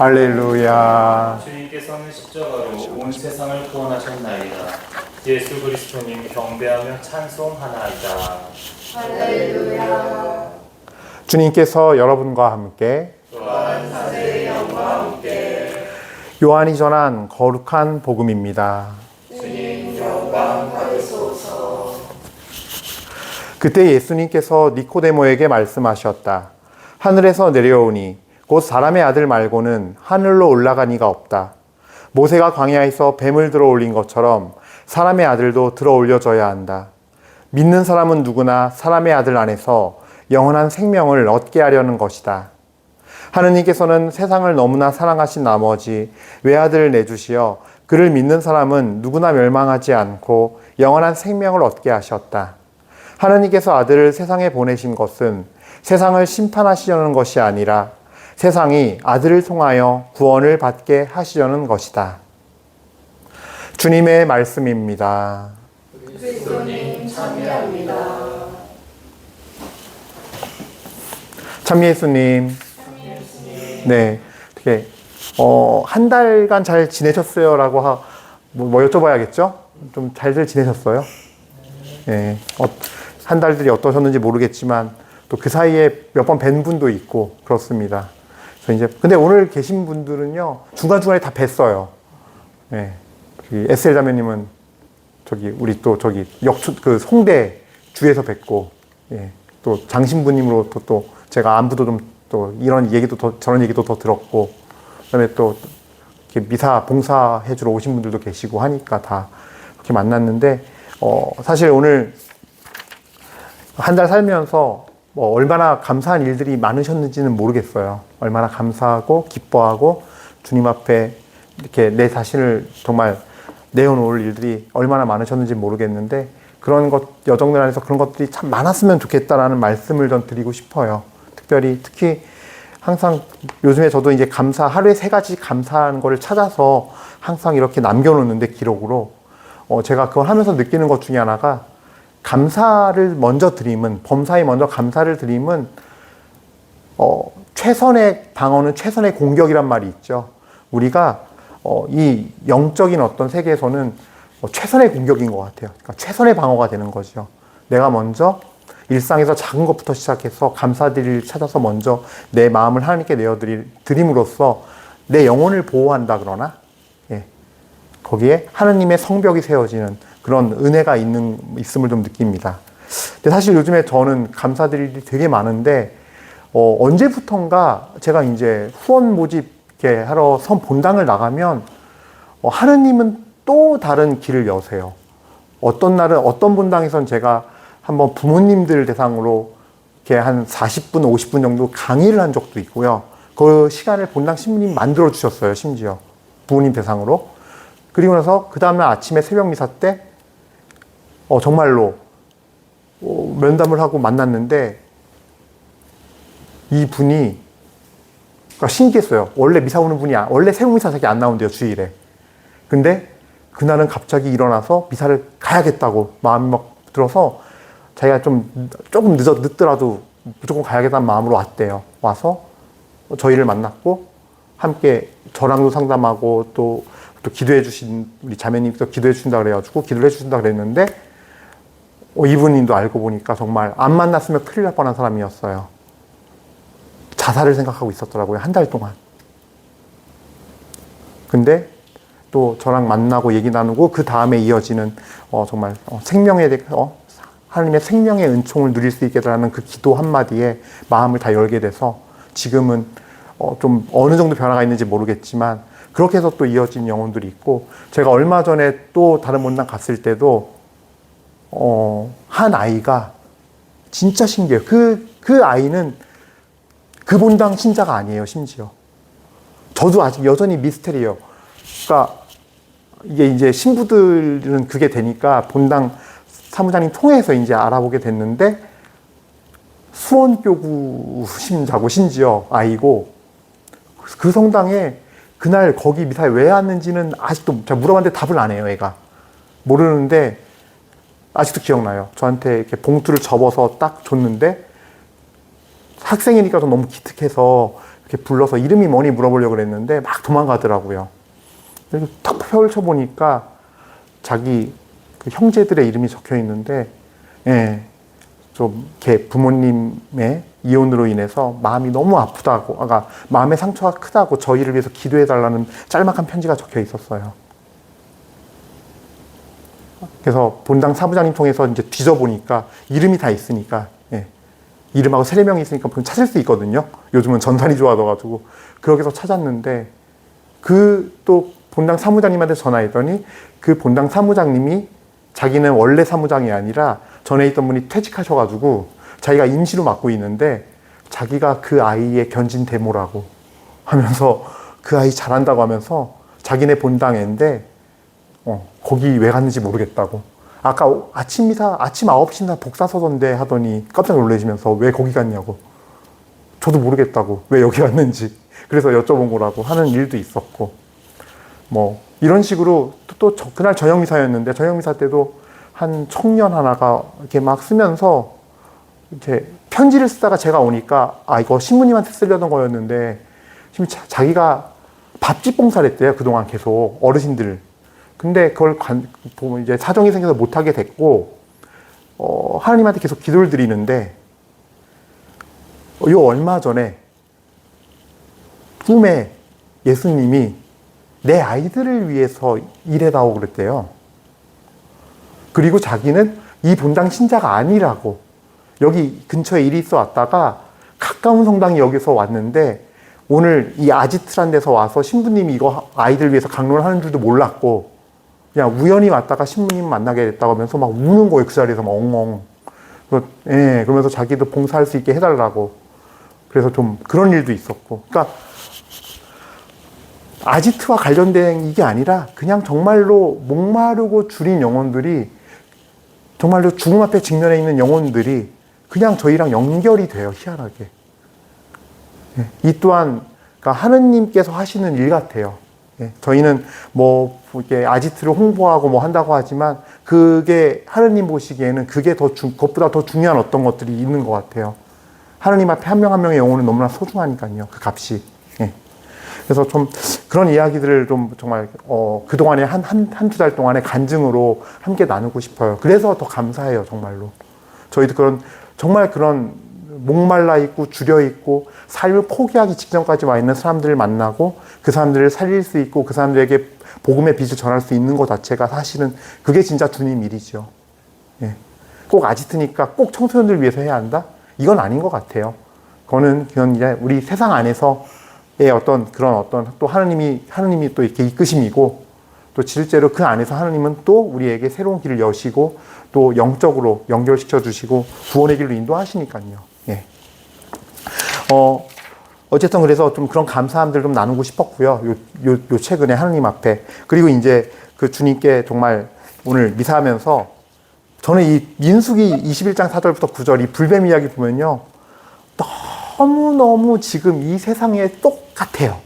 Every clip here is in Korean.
할렐루야. 주님께서는 십자가로 온 세상을 구원하셨나이다. 예수 그리스도님 경배하며 찬송하나이다. 할렐루야. 주님께서 여러분과 함께 또한 사제의 영과 함께 요한이 전한 거룩한 복음입니다. 주님 영광 받으소서. 그때 예수님께서 니코데모에게 말씀하셨다. 하늘에서 내려오니 곧 사람의 아들 말고는 하늘로 올라간 이가 없다. 모세가 광야에서 뱀을 들어 올린 것처럼 사람의 아들도 들어 올려져야 한다. 믿는 사람은 누구나 사람의 아들 안에서 영원한 생명을 얻게 하려는 것이다. 하느님께서는 세상을 너무나 사랑하신 나머지 외아들을 내주시어 그를 믿는 사람은 누구나 멸망하지 않고 영원한 생명을 얻게 하셨다. 하느님께서 아들을 세상에 보내신 것은 세상을 심판하시려는 것이 아니라 세상이 아들을 통하여 구원을 받게 하시려는 것이다. 주님의 말씀입니다. 그리스도님 참여합니다. 참 예수님. 네, 어떻게 한 달간 잘 지내셨어요라고 뭐 여쭤봐야겠죠? 좀 잘들 지내셨어요? 네, 한 달들이 어떠셨는지 모르겠지만 또 그 사이에 몇 번 뵌 분도 있고 그렇습니다. 그래서 이제 근데 오늘 계신 분들은요 중간중간에 다 뵀어요. 네, 에셀 자매님은 우리 또 그 송대 주에서 뵙고, 예, 또 장신부님으로 또 제가 안부도 좀 또 이런 얘기도 저런 얘기도 더 들었고, 그다음에 또 이렇게 미사 봉사해주러 오신 분들도 계시고 하니까 다 이렇게 만났는데, 사실 오늘 한 달 살면서 뭐 얼마나 감사한 일들이 많으셨는지는 모르겠어요. 얼마나 감사하고 기뻐하고 주님 앞에 이렇게 내 자신을 정말 내어놓을 일들이 얼마나 많으셨는지 모르겠는데, 그런 여정들 안에서 그런 것들이 참 많았으면 좋겠다라는 말씀을 전 드리고 싶어요. 특히 항상 요즘에 저도 이제 하루에 3가지 감사하는 거를 찾아서 항상 이렇게 남겨놓는데 기록으로, 제가 그걸 하면서 느끼는 것 중에 하나가, 감사를 먼저 드림은, 범사에 먼저 감사를 드림은, 최선의 방어는 최선의 공격이란 말이 있죠. 우리가 이 영적인 어떤 세계에서는 최선의 공격인 것 같아요. 그러니까 최선의 방어가 되는 거죠. 내가 먼저 일상에서 작은 것부터 시작해서 감사드릴 찾아서 먼저 내 마음을 하나님께 내어드림으로써 내 영혼을 보호한다 그러나, 예, 거기에 하느님의 성벽이 세워지는 그런 은혜가 있음을 좀 느낍니다. 근데 사실 요즘에 저는 감사드릴 일이 되게 많은데, 언제부턴가 제가 이제 후원 모집 이렇게 하러 본당을 나가면, 하느님은 또 다른 길을 여세요. 어떤 날은 어떤 본당에선 제가 한번 부모님들 대상으로 이렇게 한 40분, 50분 정도 강의를 한 적도 있고요. 그 시간을 본당 신부님 만들어 주셨어요, 심지어. 부모님 대상으로. 그리고 나서 그 다음날 아침에 새벽 미사 때, 정말로, 면담을 하고 만났는데, 이 분이, 그러니까 신기했어요. 원래 미사 오는 분이, 원래 새벽 미사 자기 안 나온대요, 주일에. 근데, 그날은 갑자기 일어나서 미사를 가야겠다고 마음이 막 들어서, 자기가 조금 늦더라도 무조건 가야겠다는 마음으로 왔대요. 와서 저희를 만났고, 함께 저랑도 상담하고, 또 기도해 주신, 우리 자매님께서 기도해 주신다 그래가지고, 기도를 해 주신다 그랬는데, 이분님도 알고 보니까 정말 안 만났으면 큰일 날 뻔한 사람이었어요. 자살을 생각하고 있었더라고요, 한 달 동안. 근데 또 저랑 만나고 얘기 나누고, 그 다음에 이어지는, 정말, 하나님의 생명의 은총을 누릴 수 있게 되라는 그 기도 한마디에 마음을 다 열게 돼서, 지금은, 좀 어느 정도 변화가 있는지 모르겠지만, 그렇게 해서 또 이어진 영혼들이 있고, 제가 얼마 전에 또 다른 본당 갔을 때도, 한 아이가 진짜 신기해요. 그 아이는 그 본당 신자가 아니에요, 심지어. 저도 아직 여전히 미스테리예요. 그러니까 이게 이제 신부들은 그게 되니까 본당 사무장님 통해서 이제 알아보게 됐는데, 수원교구 신자고 심지어 아이고, 그 성당에 그날 거기 미사에 왜 왔는지는 아직도 제가 물어봤는데 답을 안 해요, 애가. 모르는데 아직도 기억나요. 저한테 이렇게 봉투를 접어서 딱 줬는데, 학생이니까 좀 너무 기특해서 이렇게 불러서 이름이 뭐니 물어보려고 그랬는데 막 도망가더라고요. 그래서 탁 펼쳐보니까 자기 그 형제들의 이름이 적혀 있는데, 예, 좀 이렇게 부모님의 이혼으로 인해서 마음이 너무 아프다고, 아까 마음의 상처가 크다고 저희를 위해서 기도해달라는 짤막한 편지가 적혀 있었어요. 그래서 본당 사무장님 통해서 이제 뒤져보니까 이름이 다 있으니까, 예, 이름하고 세례명이 있으니까 찾을 수 있거든요. 요즘은 전산이 좋아져가지고. 그렇게 해서 찾았는데, 또 본당 사무장님한테 전화했더니 그 본당 사무장님이 자기는 원래 사무장이 아니라 전에 있던 분이 퇴직하셔가지고 자기가 임시로 맡고 있는데 자기가 그 아이의 견진 대모라고 하면서 그 아이 잘한다고 하면서 자기네 본당 애인데 거기 왜 갔는지 모르겠다고. 아까 아침 미사 아침 9시나 복사 서던데 하더니 깜짝 놀라시면서 왜 거기 갔냐고. 저도 모르겠다고. 왜 여기 갔는지. 그래서 여쭤본 거라고 하는 일도 있었고. 뭐 이런 식으로 또 그날 저녁 미사였는데 저녁 미사 때도 한 청년 하나가 이렇게 막 쓰면서 이렇게 편지를 쓰다가 제가 오니까 이거 신부님한테 쓰려던 거였는데 지금 자기가 밥집 봉사를 했대요. 그동안 계속 어르신들. 근데 그걸 보면 이제 사정이 생겨서 못하게 됐고 하나님한테 계속 기도를 드리는데 요 얼마 전에 꿈에 예수님이 내 아이들을 위해서 일해다오 그랬대요. 그리고 자기는 이 본당 신자가 아니라고. 여기 근처에 일이 있어 왔다가 가까운 성당이 여기서 왔는데 오늘 이 아지트란 데서 와서 신부님이 이거 아이들 위해서 강론을 하는 줄도 몰랐고 그냥 우연히 왔다가 신부님 만나게 됐다고 하면서 막 우는 거예요. 그 자리에서 막 엉엉. 예, 그러면서 자기도 봉사할 수 있게 해달라고. 그래서 좀 그런 일도 있었고. 그러니까 아지트와 관련된 이게 아니라 그냥 정말로 목마르고 줄인 영혼들이 정말로 죽음 앞에 직면해 있는 영혼들이 그냥 저희랑 연결이 돼요. 희한하게. 이 또한 그러니까 하느님께서 하시는 일 같아요. 저희는 뭐 이렇게 아지트를 홍보하고 뭐 한다고 하지만 그게 하느님 보시기에는 그게 그것보다 더 중요한 어떤 것들이 있는 것 같아요. 하느님 앞에 한 명 한 명의 영혼은 너무나 소중하니까요. 그 값이. 그래서 좀 그런 이야기들을 좀 정말 그동안에 한두 달 동안의 간증으로 함께 나누고 싶어요. 그래서 더 감사해요. 정말로. 저희도 정말 그런 목말라 있고 줄여 있고 삶을 포기하기 직전까지 와 있는 사람들을 만나고 그 사람들을 살릴 수 있고 그 사람들에게 복음의 빛을 전할 수 있는 것 자체가 사실은 그게 진짜 주님 일이죠. 꼭 아지트니까 꼭 청소년들 위해서 해야 한다? 이건 아닌 것 같아요. 그건 이제 우리 세상 안에서 그런 또 하느님이 또 이렇게 이끄심이고 또 실제로 그 안에서 하느님은 또 우리에게 새로운 길을 여시고 또 영적으로 연결시켜 주시고 구원의 길로 인도하시니까요. 어쨌든 그래서 좀 그런 감사함들 좀 나누고 싶었고요. 요 최근에 하느님 앞에. 그리고 이제 그 주님께 정말 오늘 미사하면서 저는 이 민수기 21장 4절부터 9절 이 불뱀 이야기 보면요. 너무너무 지금 이 세상에 똑같아요.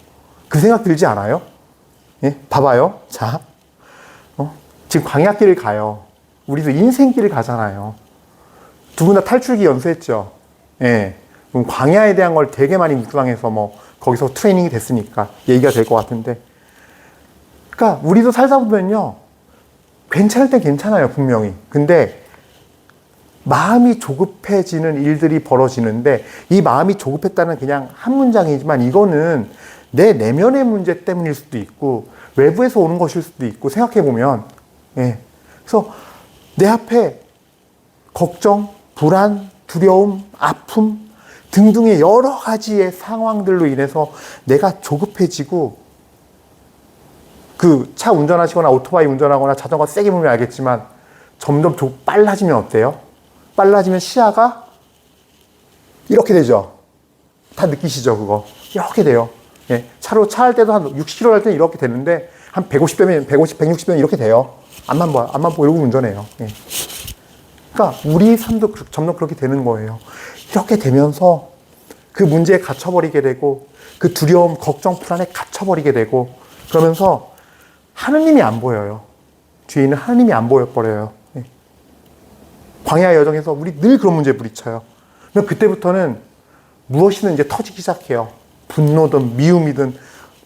그 생각 들지 않아요? 봐봐요. 자, 지금 광야길을 가요. 우리도 인생길을 가잖아요. 두 분 다 탈출기 연수했죠. 그럼 광야에 대한 걸 되게 많이 묵상해서 거기서 트레이닝이 됐으니까 얘기가 될 것 같은데. 그러니까 우리도 살다 보면요. 괜찮을 땐 괜찮아요. 분명히. 근데 마음이 조급해지는 일들이 벌어지는데 이 마음이 조급했다는 그냥 한 문장이지만 이거는 내 내면의 문제 때문일 수도 있고 외부에서 오는 것일 수도 있고 생각해보면 그래서 내 앞에 걱정, 불안, 두려움, 아픔 등등의 여러 가지의 상황들로 인해서 내가 조급해지고 그 차 운전하시거나 오토바이 운전하거나 자전거 세게 보면 알겠지만 점점 빨라지면 어때요? 빨라지면 시야가 이렇게 되죠. 다 느끼시죠, 그거? 이렇게 돼요. 차 할 때도 한 60km 할 때는 이렇게 되는데 한 150배면 160배면 이렇게 돼요. 앞만 보고 이러고 운전해요. 그러니까 우리 삶도 점점 그렇게 되는 거예요. 이렇게 되면서 그 문제에 갇혀버리게 되고 그 두려움, 걱정, 불안에 갇혀버리게 되고 그러면서 하느님이 안 보여요. 뒤에 있는 하느님이 안 보여버려요. 광야 여정에서 우리 늘 그런 문제에 부딪혀요. 그럼 그때부터는 무엇이든 이제 터지기 시작해요. 분노든 미움이든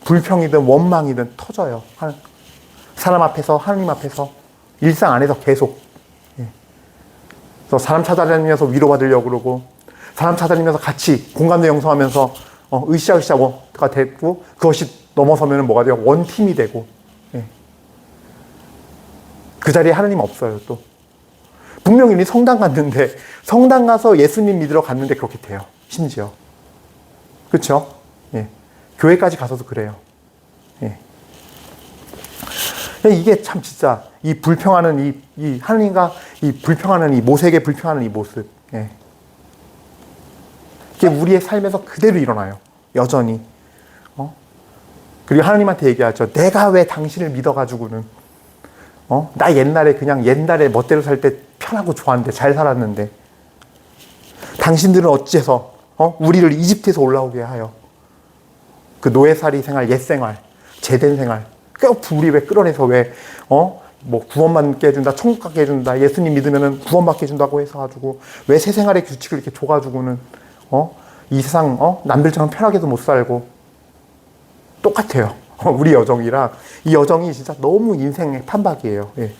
불평이든 원망이든 터져요. 사람 앞에서, 하나님 앞에서, 일상 안에서 계속. 예. 그래서 사람 찾아다니면서 위로받으려고 그러고, 사람 찾아다니면서 같이 공감대 형성하면서 으쌰으쌰가 되고, 그것이 넘어서면 뭐가 돼요? 원팀이 되고. 예. 그 자리에 하나님 없어요, 또. 분명히 우리 성당 갔는데, 성당 가서 예수님 믿으러 갔는데 그렇게 돼요. 심지어. 그렇죠? 예. 교회까지 가서도 그래요. 예. 이게 참 진짜 이 불평하는 이 하나님과 이 불평하는 이 모세에게 불평하는 이 모습. 예. 이게 우리의 삶에서 그대로 일어나요. 여전히. 그리고 하나님한테 얘기하죠. 내가 왜 당신을 믿어가지고는 나 옛날에 멋대로 살 때 편하고 좋았는데 잘 살았는데 당신들은 어째서 우리를 이집트에서 올라오게 하여 그 노예살이 생활, 옛 생활, 제된 생활 우리 왜 끌어내서 뭐 구원받게 해준다, 천국 가게 해준다, 예수님 믿으면은 구원받게 해준다고 해서 가지고 왜 새 생활의 규칙을 이렇게 줘가지고는 이 세상 남들처럼 편하게도 못 살고 똑같아요. 우리 여정이랑 이 여정이 진짜 너무 인생의 판박이에요. 예.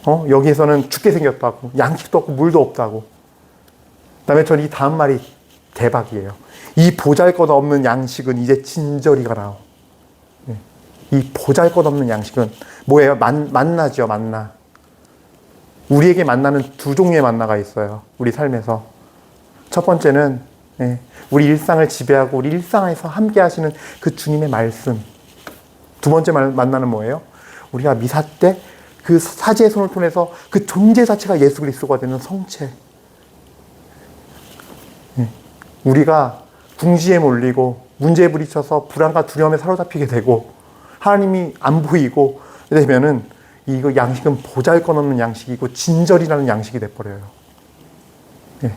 여기에서는 죽게 생겼다고, 양식도 없고 물도 없다고. 그다음에 저는 이 다음 말이 대박이에요. 이 보잘것없는 양식은 이제 진저리가 나오. 예. 이 보잘것없는 양식은 뭐예요? 만나죠, 만나. 우리에게 만나는 두 종류의 만나가 있어요. 우리 삶에서. 첫 번째는 우리 일상을 지배하고 우리 일상에서 함께 하시는 그 주님의 말씀. 두 번째 만나는 뭐예요? 우리가 미사 때 그 사지의 손을 통해서 그 존재 자체가 예수 그리스도가 되는 성체. 우리가 궁지에 몰리고 문제에 부딪혀서 불안과 두려움에 사로잡히게 되고 하나님이 안 보이고 되면은 이거 양식은 보잘것없는 양식이고 진절이라는 양식이 돼버려요. 예.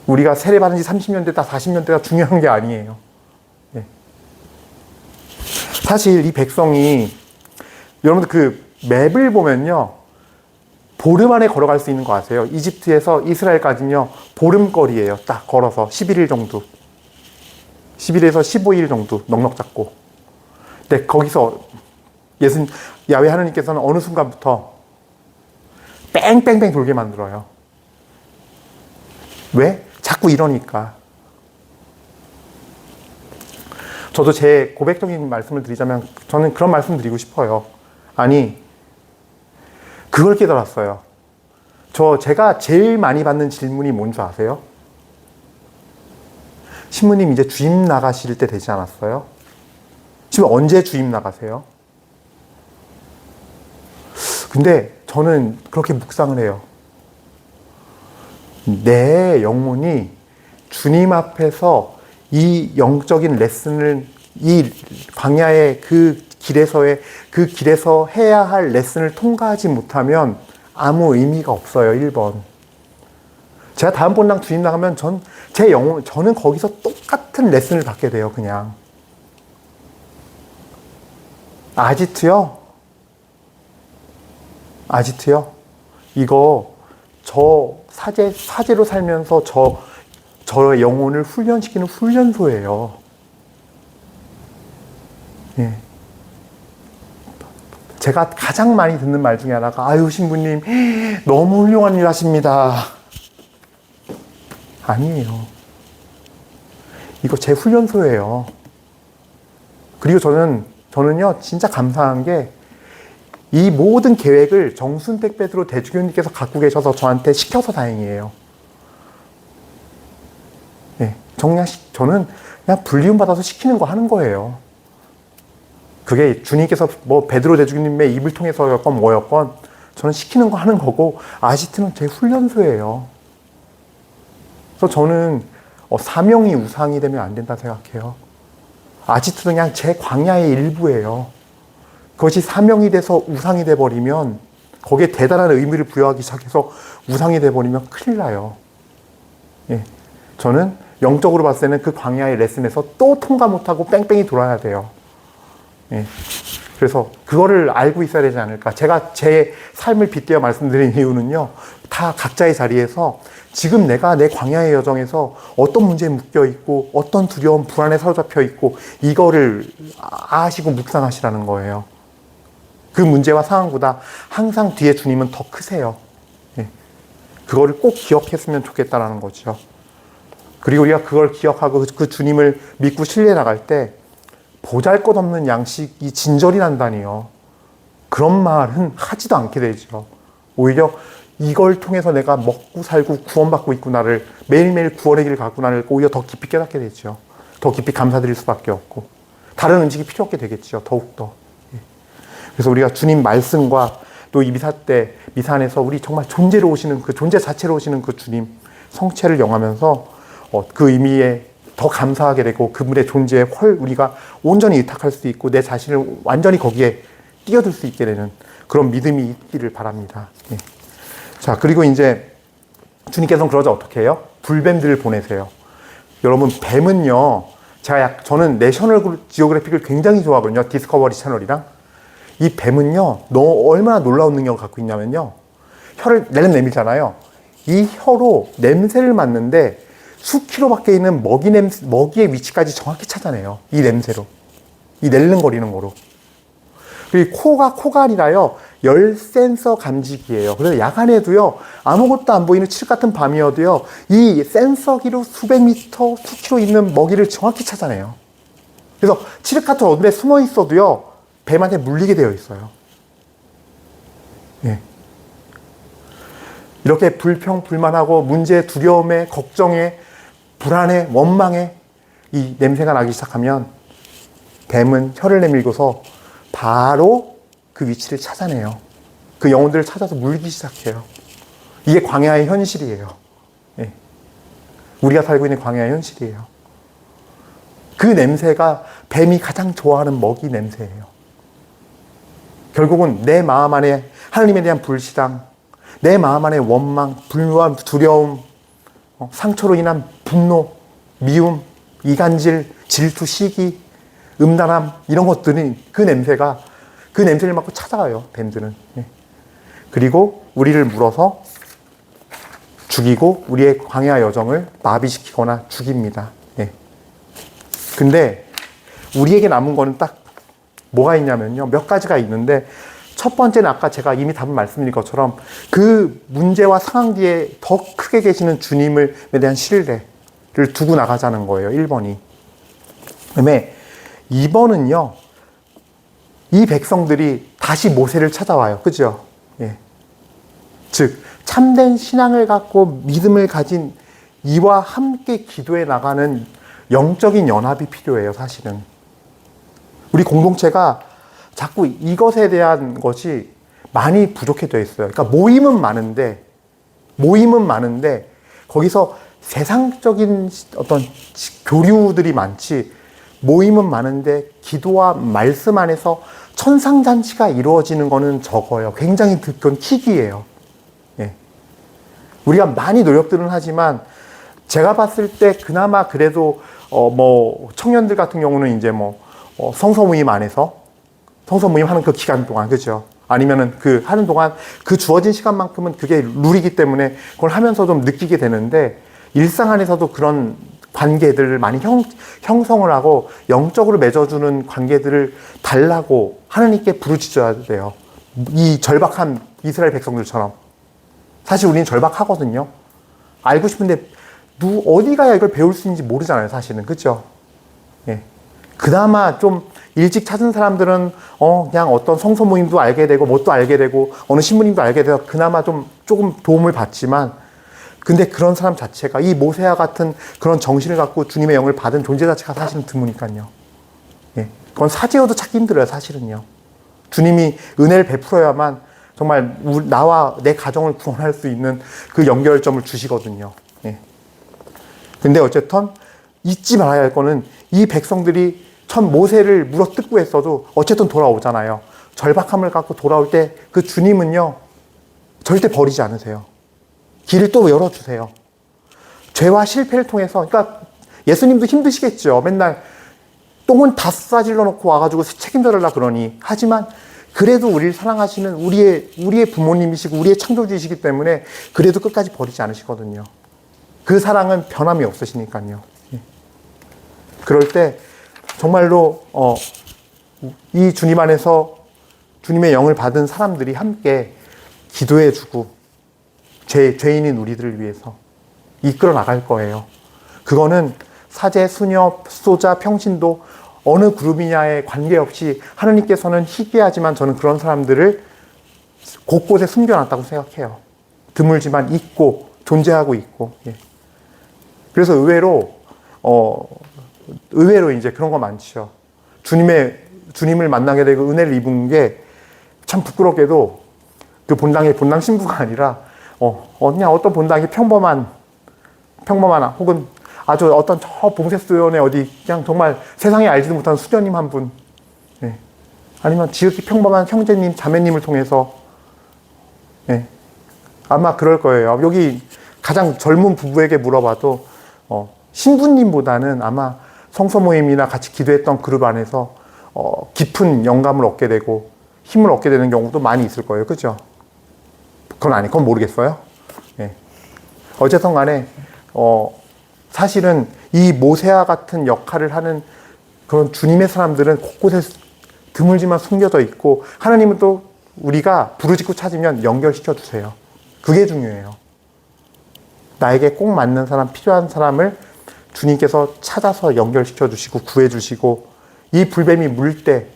우리가 세례받은 지 30년 됐다, 40년 됐다 중요한 게 아니에요. 예. 사실 이 백성이 여러분들 그 맵을 보면요. 보름 안에 걸어갈 수 있는 거 아세요? 이집트에서 이스라엘까지는요. 보름거리예요. 딱 걸어서 11일 정도. 11에서 15일 정도 넉넉 잡고. 근데 거기서 야훼 하나님께서는 어느 순간부터 뺑뺑뺑 돌게 만들어요. 왜? 자꾸 이러니까. 저도 제 고백적인 말씀을 드리자면 저는 그런 말씀 드리고 싶어요. 아니, 그걸 깨달았어요. 제가 제일 많이 받는 질문이 뭔지 아세요? 신부님 이제 주입 나가실 때 되지 않았어요? 지금 언제 주입 나가세요? 근데 저는 그렇게 묵상을 해요. 내 영혼이 주님 앞에서 이 영적인 레슨을 이 광야의 그 길에서 해야 할 레슨을 통과하지 못하면 아무 의미가 없어요. 1번. 제가 다음번랑 주님 나가면 저는 거기서 똑같은 레슨을 받게 돼요. 그냥. 아지트요? 이거 사제로 살면서 저의 영혼을 훈련시키는 훈련소예요. 예. 제가 가장 많이 듣는 말 중에 하나가 아유 신부님 너무 훌륭한 일 하십니다. 아니에요. 이거 제 훈련소예요. 그리고 저는요 진짜 감사한 게 이 모든 계획을 정순택 베드로 대주교님께서 갖고 계셔서 저한테 시켜서 다행이에요. 네, 저는 그냥 불리움 받아서 시키는 거 하는 거예요. 그게 주님께서 뭐 베드로 대주교님의 입을 통해서였건 뭐였건 저는 시키는 거 하는 거고 아지트는 제 훈련소예요. 그래서 저는 사명이 우상이 되면 안 된다 생각해요. 아지트는 그냥 제 광야의 일부예요. 그것이 사명이 돼서 우상이 돼버리면 거기에 대단한 의미를 부여하기 시작해서 우상이 돼버리면 큰일 나요. 예. 저는 영적으로 봤을 때는 그 광야의 레슨에서 또 통과 못하고 뺑뺑이 돌아야 돼요. 예. 그래서 그거를 알고 있어야 되지 않을까. 제가 제 삶을 빗대어 말씀드린 이유는요. 다 각자의 자리에서 지금 내가 내 광야의 여정에서 어떤 문제에 묶여 있고 어떤 두려움, 불안에 사로잡혀 있고 이거를 아시고 묵상하시라는 거예요. 그 문제와 상황보다 항상 뒤에 주님은 더 크세요. 예. 그거를 꼭 기억했으면 좋겠다라는 거죠. 그리고 우리가 그걸 기억하고 그 주님을 믿고 신뢰해 나갈 때 보잘것없는 양식이 진절이 난다니요. 그런 말은 하지도 않게 되죠. 오히려 이걸 통해서 내가 먹고 살고 구원받고 있구나를, 매일매일 구원의 길을 가구나를 오히려 더 깊이 깨닫게 되죠. 더 깊이 감사드릴 수밖에 없고 다른 음식이 필요 없게 되겠죠. 더욱더. 그래서 우리가 주님 말씀과 또 이 미사 때, 미사 안에서 우리 정말 존재로 오시는 그 존재 자체로 오시는 그 주님 성체를 영하면서 그 의미에 더 감사하게 되고 그분의 존재에 우리가 온전히 의탁할 수 있고 내 자신을 완전히 거기에 뛰어들 수 있게 되는 그런 믿음이 있기를 바랍니다. 예. 자, 그리고 이제 주님께서는 그러자 어떻게 해요? 불뱀들을 보내세요. 여러분, 뱀은요, 저는 내셔널 지오그래픽을 굉장히 좋아하거든요. 디스커버리 채널이랑. 이 뱀은요, 얼마나 놀라운 능력을 갖고 있냐면요. 혀를 내밀잖아요. 이 혀로 냄새를 맡는데 수킬로 밖에 있는 먹이의 위치까지 정확히 찾아내요. 이 냄새로. 이 낼름거리는 거로. 그리고 코가 아니라요, 열 센서 감지기예요. 그래서 야간에도요, 아무것도 안 보이는 칠 같은 밤이어도요, 이 센서기로 수백 미터, 수킬로 있는 먹이를 정확히 찾아내요. 그래서 칠흑 같은 어둠에 숨어 있어도요, 뱀한테 물리게 되어 있어요. 예. 이렇게 불평불만하고 문제, 두려움에, 걱정에, 불안에, 원망에 이 냄새가 나기 시작하면 뱀은 혀를 내밀고서 바로 그 위치를 찾아내요. 그 영혼들을 찾아서 물기 시작해요. 이게 광야의 현실이에요. 예. 우리가 살고 있는 광야의 현실이에요. 그 냄새가 뱀이 가장 좋아하는 먹이 냄새예요. 결국은 내 마음 안에 하나님에 대한 불신앙, 내 마음 안에 원망, 불안, 두려움, 상처로 인한 분노, 미움, 이간질, 질투, 시기, 음란함 이런 것들은 그 냄새를 맡고 찾아가요. 뱀들은. 예. 그리고 우리를 물어서 죽이고 우리의 광야 여정을 마비시키거나 죽입니다. 예. 근데 우리에게 남은 거는 딱 뭐가 있냐면요. 몇 가지가 있는데 첫 번째는 아까 제가 이미 답을 말씀드린 것처럼 그 문제와 상황 뒤에 더 크게 계시는 주님에 대한 신뢰를 두고 나가자는 거예요. 1번이. 그다음에 2번은요. 이 백성들이 다시 모세를 찾아와요. 그죠? 예. 즉 참된 신앙을 갖고 믿음을 가진 이와 함께 기도해 나가는 영적인 연합이 필요해요. 사실은. 우리 공동체가 자꾸 이것에 대한 것이 많이 부족해 되어 있어요. 그러니까 모임은 많은데 거기서 세상적인 어떤 교류들이 많지 모임은 많은데 기도와 말씀 안에서 천상잔치가 이루어지는 거는 적어요. 굉장히 그건 희귀해요. 예. 우리가 많이 노력들은 하지만 제가 봤을 때 그나마 그래도 청년들 같은 경우는 이제 성서 모임 안에서 성서 모임 하는 그 기간 동안, 그죠? 아니면은 그 하는 동안 그 주어진 시간만큼은 그게 룰이기 때문에 그걸 하면서 좀 느끼게 되는데 일상 안에서도 그런 관계들을 많이 형성을 하고 영적으로 맺어주는 관계들을 달라고 하나님께 부르짖어야 돼요. 이 절박한 이스라엘 백성들처럼. 사실 우리는 절박하거든요. 알고 싶은데 어디 가야 이걸 배울 수 있는지 모르잖아요, 사실은. 그죠? 예. 그나마 좀 일찍 찾은 사람들은 그냥 어떤 성서 모임도 알게 되고 뭣도 알게 되고 어느 신부님도 알게 돼서 그나마 조금 도움을 받지만 근데 그런 사람 자체가 이 모세와 같은 그런 정신을 갖고 주님의 영을 받은 존재 자체가 사실은 드무니까요. 예. 그건 사제여도 찾기 힘들어요, 사실은요. 주님이 은혜를 베풀어야만 정말 나와 내 가정을 구원할 수 있는 그 연결점을 주시거든요. 예. 근데 어쨌든 잊지 말아야 할 거는 이 백성들이 천 모세를 물어뜯고 했어도 어쨌든 돌아오잖아요. 절박함을 갖고 돌아올 때 그 주님은요, 절대 버리지 않으세요. 길을 또 열어주세요. 죄와 실패를 통해서, 그러니까 예수님도 힘드시겠죠. 맨날 똥은 다 싸질러 놓고 와가지고 책임져달라 그러니. 하지만 그래도 우리를 사랑하시는 우리의 부모님이시고 우리의 창조주이시기 때문에 그래도 끝까지 버리지 않으시거든요. 그 사랑은 변함이 없으시니까요. 예. 그럴 때 정말로 이 주님 안에서 주님의 영을 받은 사람들이 함께 기도해주고 죄인인 우리들을 위해서 이끌어 나갈 거예요. 그거는 사제, 수녀, 수도자, 평신도 어느 그룹이냐에 관계없이 하느님께서는 희귀하지만 저는 그런 사람들을 곳곳에 숨겨놨다고 생각해요. 드물지만 있고 존재하고 있고. 예. 그래서 의외로 이제 그런 거 많죠. 주님을 만나게 되고 은혜를 입은 게 참 부끄럽게도 그 본당의 본당 신부가 아니라 그냥 어떤 본당이 평범한 혹은 아주 어떤 저 봉쇄수원에 어디 그냥 정말 세상에 알지도 못한 수녀님 한 분, 예. 아니면 지극히 평범한 형제님, 자매님을 통해서, 예. 아마 그럴 거예요. 여기 가장 젊은 부부에게 물어봐도 신부님보다는 아마 성서 모임이나 같이 기도했던 그룹 안에서 깊은 영감을 얻게 되고 힘을 얻게 되는 경우도 많이 있을 거예요. 그죠? 그건 모르겠어요. 예. 어쨌든 간에 사실은 이 모세와 같은 역할을 하는 그런 주님의 사람들은 곳곳에 드물지만 숨겨져 있고, 하나님은 또 우리가 부르짖고 찾으면 연결시켜 주세요. 그게 중요해요. 나에게 꼭 맞는 사람, 필요한 사람을 주님께서 찾아서 연결시켜 주시고 구해 주시고, 이 불뱀이 물 때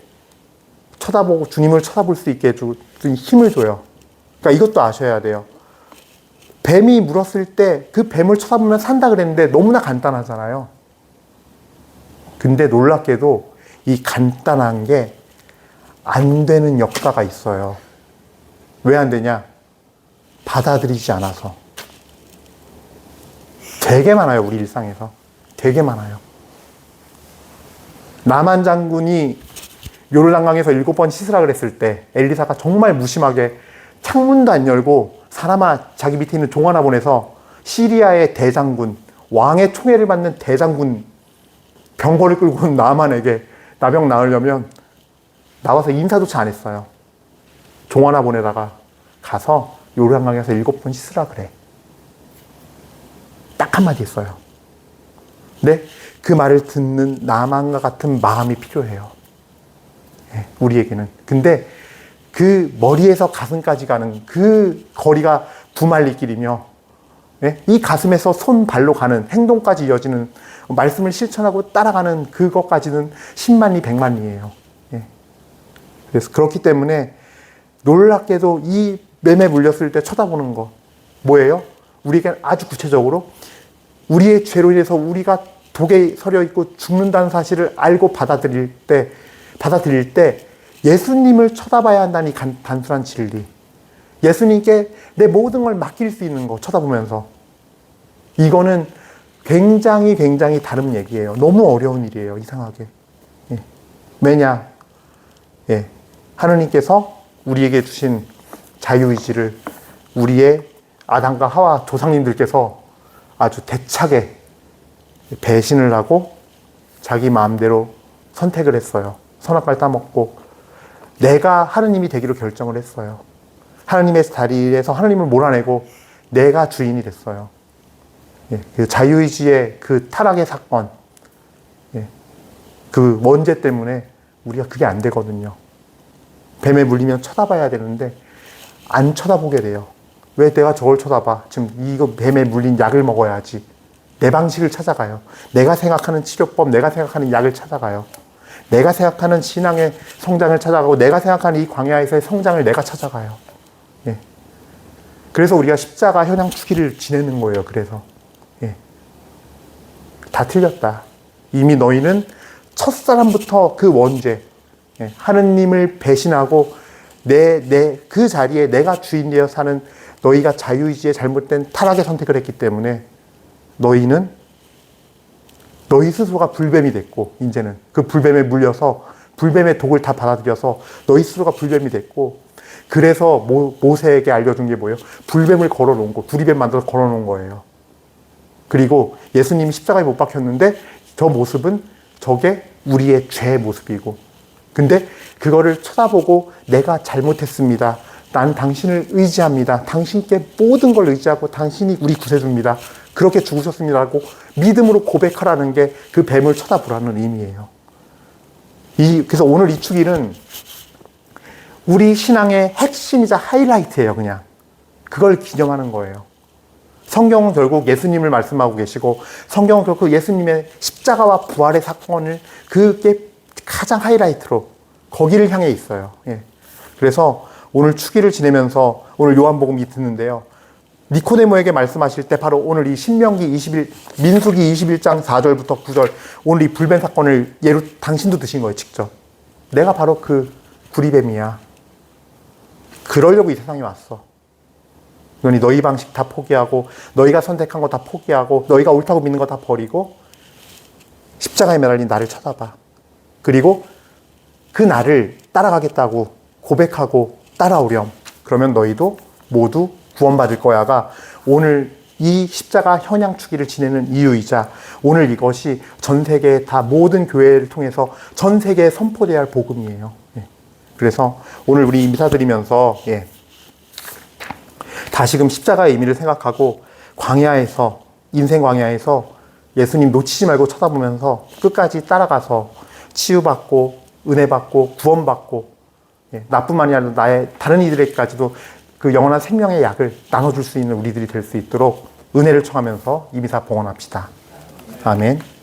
쳐다보고 주님을 쳐다볼 수 있게 해주고 힘을 줘요. 그러니까 이것도 아셔야 돼요. 뱀이 물었을 때 그 뱀을 쳐다보면 산다 그랬는데 너무나 간단하잖아요. 근데 놀랍게도 이 간단한 게 안 되는 역사가 있어요. 왜 안 되냐? 받아들이지 않아서. 되게 많아요, 우리 일상에서. 되게 많아요. 나만 장군이 요르단강에서 7번 씻으라 그랬을 때 엘리사가 정말 무심하게 창문도 안 열고 사람아, 자기 밑에 있는 종 하나 보내서 시리아의 대장군, 왕의 총애를 받는 대장군 병거를 끌고 온 나만에게 나병 나으려면 나와서 인사조차 안 했어요. 종 하나 보내다가 가서 요르단강에서 7번 씻으라 그래. 딱 한마디 했어요. 근데 그 말을 듣는 나만과 같은 마음이 필요해요. 예, 우리에게는. 근데 그 머리에서 가슴까지 가는 그 거리가 두말리 길이며, 예? 이 가슴에서 손, 발로 가는 행동까지 이어지는, 말씀을 실천하고 따라가는 그것까지는 10만리, 100만리예요. 예. 그래서 그렇기 때문에 놀랍게도 이 뱀에 물렸을 때 쳐다보는 거 뭐예요? 우리에게 아주 구체적으로 우리의 죄로 인해서 우리가 독에 서려 있고 죽는다는 사실을 알고 받아들일 때 예수님을 쳐다봐야 한다는 이 단순한 진리. 예수님께 내 모든 걸 맡길 수 있는 거 쳐다보면서. 이거는 굉장히 다른 얘기예요. 너무 어려운 일이에요, 이상하게. 예. 왜냐? 예. 하느님께서 우리에게 주신 자유의지를 우리의 아담과 하와 조상님들께서 아주 대차게 배신을 하고 자기 마음대로 선택을 했어요. 선악과를 따먹고 내가 하느님이 되기로 결정을 했어요. 하느님의 자리에서 하느님을 몰아내고 내가 주인이 됐어요. 예, 그 자유의지의 그 타락의 사건, 예, 그 원죄 때문에 우리가 그게 안 되거든요. 뱀에 물리면 쳐다봐야 되는데 안 쳐다보게 돼요. 왜 내가 저걸 쳐다봐? 지금 이거 뱀에 물린 약을 먹어야지. 내 방식을 찾아가요. 내가 생각하는 치료법, 내가 생각하는 약을 찾아가요. 내가 생각하는 신앙의 성장을 찾아가고 내가 생각하는 이 광야에서의 성장을 내가 찾아가요. 예. 그래서 우리가 십자가 현양 주기를 지내는 거예요. 그래서 예. 다 틀렸다. 이미 너희는 첫사람부터 그 원죄, 예. 하느님을 배신하고 그 자리에 내가 주인 되어 사는 너희가 자유의지의 잘못된 타락의 선택을 했기 때문에 너희 스스로가 불뱀이 됐고, 이제는 그 불뱀에 물려서 불뱀의 독을 다 받아들여서 너희 스스로가 불뱀이 됐고, 그래서 모세에게 알려준 게 뭐예요? 불뱀을 걸어놓은 거, 두리뱀 만들어서 걸어놓은 거예요. 그리고 예수님이 십자가에 못 박혔는데 저 모습은 저게 우리의 죄의 모습이고, 근데 그거를 쳐다보고 내가 잘못했습니다. 난 당신을 의지합니다. 당신께 모든 걸 의지하고 당신이 우리 구세주입니다. 그렇게 죽으셨습니다라고 믿음으로 고백하라는 게 그 뱀을 쳐다보라는 의미예요. 그래서 오늘 이 축일은 우리 신앙의 핵심이자 하이라이트예요, 그냥. 그걸 기념하는 거예요. 성경은 결국 예수님을 말씀하고 계시고, 성경은 결국 예수님의 십자가와 부활의 사건을 그게 가장 하이라이트로 거기를 향해 있어요. 예. 그래서 오늘 축일을 지내면서 오늘 요한복음이 듣는데요. 니코데모에게 말씀하실 때 바로 오늘 이 민수기 21장 4절부터 9절 오늘 이 불뱀 사건을 예로 당신도 드신 거예요, 직접. 내가 바로 그 구리뱀이야. 그러려고 이 세상에 왔어. 그러니 너희 방식 다 포기하고 너희가 선택한 거 다 포기하고 너희가 옳다고 믿는 거 다 버리고 십자가에 매달린 나를 쳐다봐. 그리고 그 나를 따라가겠다고 고백하고 따라오렴. 그러면 너희도 모두 구원받을 거야가 오늘 이 십자가 현양 축일을 지내는 이유이자 오늘 이것이 전 세계 다 모든 교회를 통해서 전 세계에 선포돼야 할 복음이에요. 예. 그래서 오늘 우리 미사드리면서 다시금 십자가의 의미를 생각하고 광야에서 인생 광야에서 예수님 놓치지 말고 쳐다보면서 끝까지 따라가서 치유받고 은혜받고 구원받고 나뿐만이 아니라 나의 다른 이들에게까지도 그 영원한 생명의 약을 나눠줄 수 있는 우리들이 될 수 있도록 은혜를 청하면서 이 미사 봉헌합시다. 아멘.